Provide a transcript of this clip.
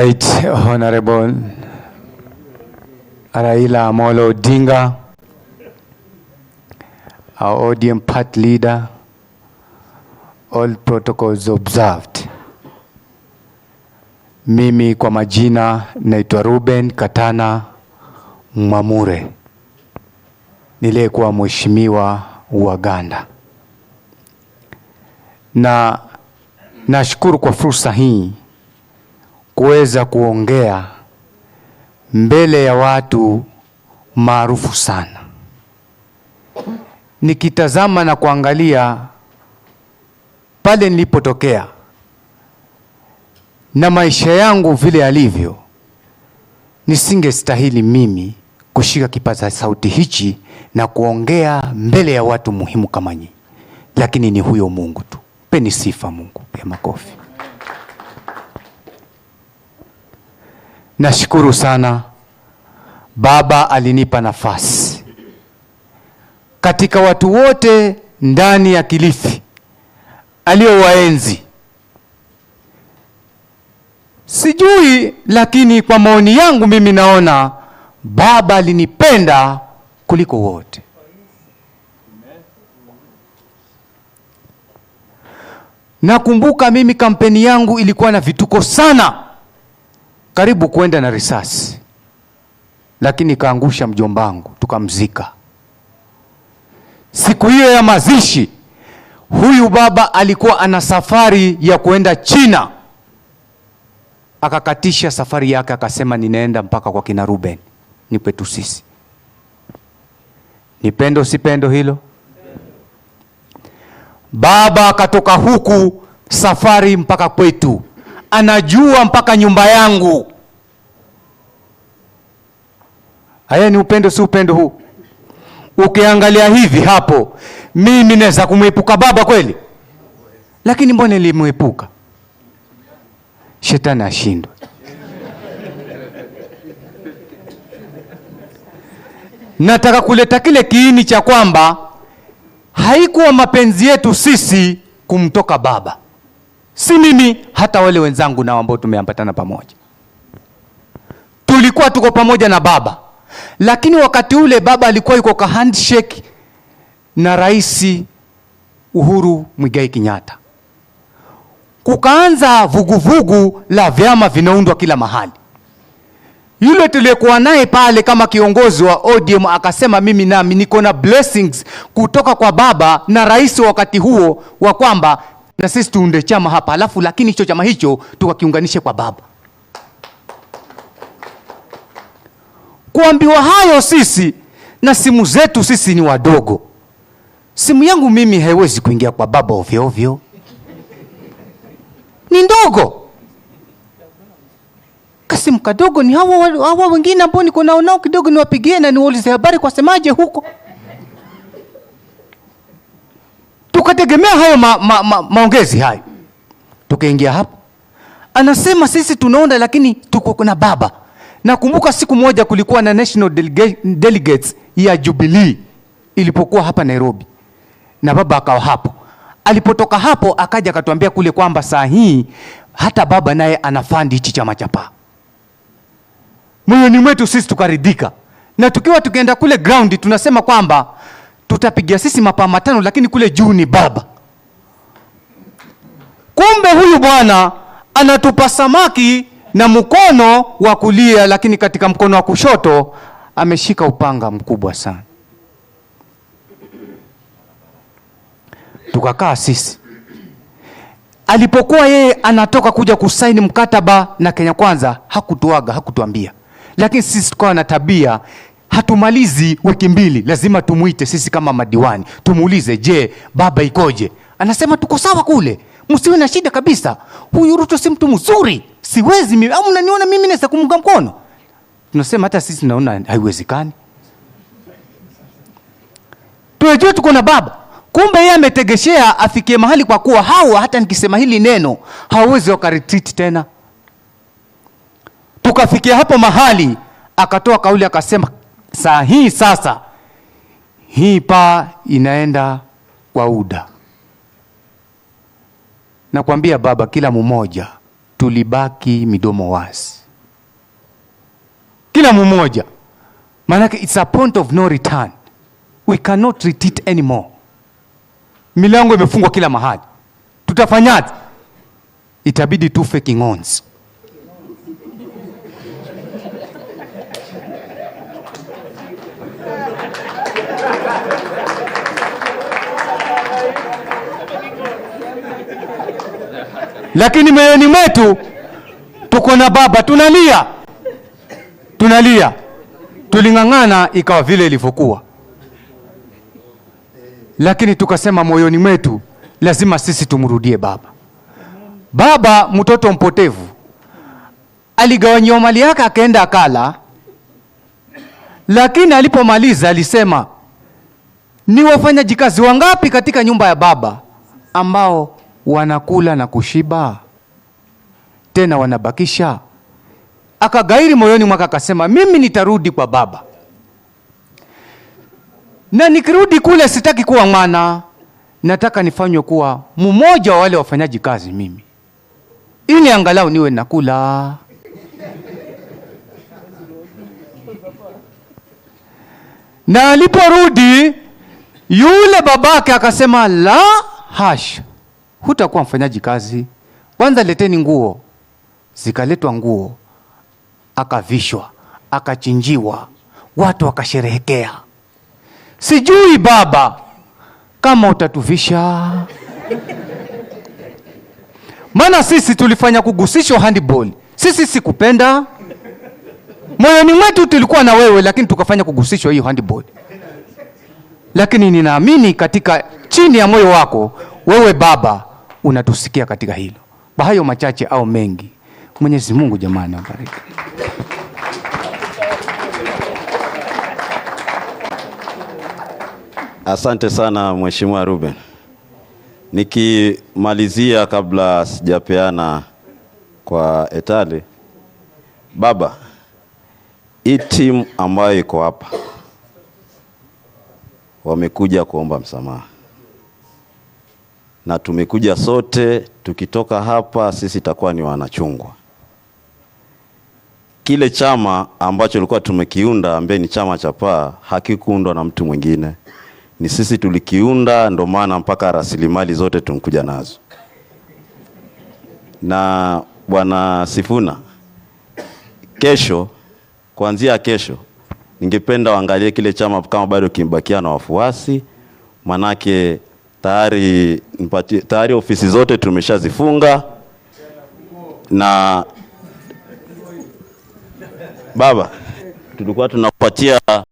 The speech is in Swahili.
Right, Honorable Raila Amolo Odinga, our ODM Party leader, all protocols observed. Mimi kwa majina naitwa Ruben Katana Mwamure, niliyekuwa mheshimiwa wa Uganda, na nashukuru kwa fursa hii kuweza kuongea mbele ya watu maarufu sana. Nikitazama na kuangalia pale nilipotokea na maisha yangu vile yalivyo, nisingestahili mimi kushika kipaza sauti hichi na kuongea mbele ya watu muhimu kama nyinyi. Lakini ni huyo Mungu tu. Peni sifa Mungu, pia makofi. Nashukuru sana Baba alinipa nafasi katika watu wote ndani ya Kilifi aliowaenzi. Sijui, lakini kwa maoni yangu mimi naona Baba alinipenda kuliko wote. Nakumbuka mimi kampeni yangu ilikuwa na vituko sana, karibu kuenda na risasi, lakini kaangusha mjombangu tukamzika. Siku hiyo ya mazishi, huyu baba alikuwa ana safari ya kuenda China, akakatisha safari yake akasema ninaenda mpaka kwa kina Ruben, nipe tu sisi. Nipendo sipendo hilo? Baba akatoka huku safari mpaka kwetu, anajua mpaka nyumba yangu. Haya ni upendo si upendo huu? Ukiangalia hivi hapo, mimi naweza kumwepuka baba kweli? Lakini mbona nilimwepuka? Shetani ashindwe. Nataka kuleta kile kiini cha kwamba haikuwa mapenzi yetu sisi kumtoka baba. Si mimi, hata wale wenzangu nao ambao tumeambatana pamoja. Tulikuwa tuko pamoja na baba. Lakini wakati ule baba alikuwa yuko kwa handshake na Rais Uhuru Muigai Kenyatta. Kukaanza vuguvugu la vyama vinaundwa kila mahali. Yule tuliyekuwa naye pale kama kiongozi wa ODM akasema mimi nami niko na blessings kutoka kwa baba na rais wakati huo wa kwamba na sisi tuunde chama hapa, alafu lakini hicho chama hicho tukakiunganishe kwa baba. Kuambiwa hayo sisi na simu zetu sisi ni wadogo. Simu yangu mimi haiwezi kuingia kwa baba ovyo ovyo. Ni ndogo. Kasimu kadogo ni hawa wengine ambao niko nao kidogo niwapigie na niwaulize habari kwa semaje huko. Tukategemea hayo maongezi hayo. Tukaingia hapo. Anasema sisi tunaona lakini tuko kuna baba. Nakumbuka siku moja kulikuwa na national delegates ya Jubilee ilipokuwa hapa Nairobi. Na baba akawa hapo. Alipotoka hapo akaja akatuambia kule kwamba saa hii hata baba naye anafandi hichi chama cha PA. Moyoni mwetu sisi tukaridhika. Na tukienda kule ground tunasema kwamba tutapigia sisi mapaa matano lakini kule juu ni baba. Kumbe huyu bwana anatupa samaki na mkono wa kulia, lakini katika mkono wa kushoto ameshika upanga mkubwa sana. Tukakaa sisi. Alipokuwa yeye anatoka kuja kusaini mkataba na Kenya Kwanza, hakutuambia. Lakini sisi tukawa na tabia, hatumalizi wiki mbili lazima tumuite sisi kama madiwani. Tumuulize, je, baba ikoje? Anasema tuko sawa kule. Msiwe na shida kabisa. Huyu Ruto si mtu mzuri. Siwezi mimi. Au mnaniona mimi naweza kumunga mkono? Tunasema hata sisi naona haiwezekani. Tunajua tuko na baba. Kumbe yeye ametegeshea afikie mahali kwa kuwa hawa hata nikisema hili neno hawawezi wakaretreat tena. Tukafikia hapo mahali akatoa kauli akasema saa hii sasa hii PA inaenda kwa UDA. Nakwambia baba, kila mmoja tulibaki midomo wazi, kila mmoja. Manake it's a point of no return. We cannot retreat anymore. Milango imefungwa kila mahali. Tutafanyaje? Itabidi tu faking ons. Lakini moyoni mwetu tuko na baba, tunalia. Tulingangana ikawa vile ilivyokuwa. Lakini tukasema moyoni mwetu lazima sisi tumrudie baba. Baba mtoto mpotevu, aligawanywa mali yake akaenda akala, lakini alipomaliza alisema, ni wafanyakazi wangapi katika nyumba ya baba ambao wanakula na kushiba, tena wanabakisha? Akagairi moyoni mwake akasema, mimi nitarudi kwa baba, na nikirudi kule sitaki kuwa mwana, nataka nifanywe kuwa mmoja wa wale wafanyaji kazi mimi, ili angalau niwe nakula. Na aliporudi yule babake akasema, la hasha, hutakuwa mfanyaji kazi, kwanza leteni nguo. Zikaletwa nguo, akavishwa, akachinjiwa, watu wakasherehekea. Sijui baba kama utatuvisha. Maana sisi tulifanya kugusishwa handball. Sisi sikupenda. Moyoni mwetu tulikuwa na wewe, lakini tukafanya kugusishwa hiyo handball. Lakini ninaamini katika chini ya moyo wako wewe baba unatusikia katika hilo. Bahayo machache au mengi, Mwenyezi Mungu jamani awabariki. Asante sana Mheshimiwa Ruben. Nikimalizia kabla sijapeana kwa Etale, baba, hii timu ambayo iko hapa wamekuja kuomba msamaha, na tumekuja sote. Tukitoka hapa sisi takuwa ni wanachungwa. Kile chama ambacho tulikuwa tumekiunda ambaye ni chama cha PA hakikuundwa na mtu mwingine, ni sisi tulikiunda. Ndo maana mpaka rasilimali zote tumkuja nazo. Na Bwana Sifuna, kesho, kuanzia kesho, ningependa waangalie kile chama kama bado kimbakia na wafuasi. Manake tayari ofisi zote tumeshazifunga. Na baba, tulikuwa tunapatia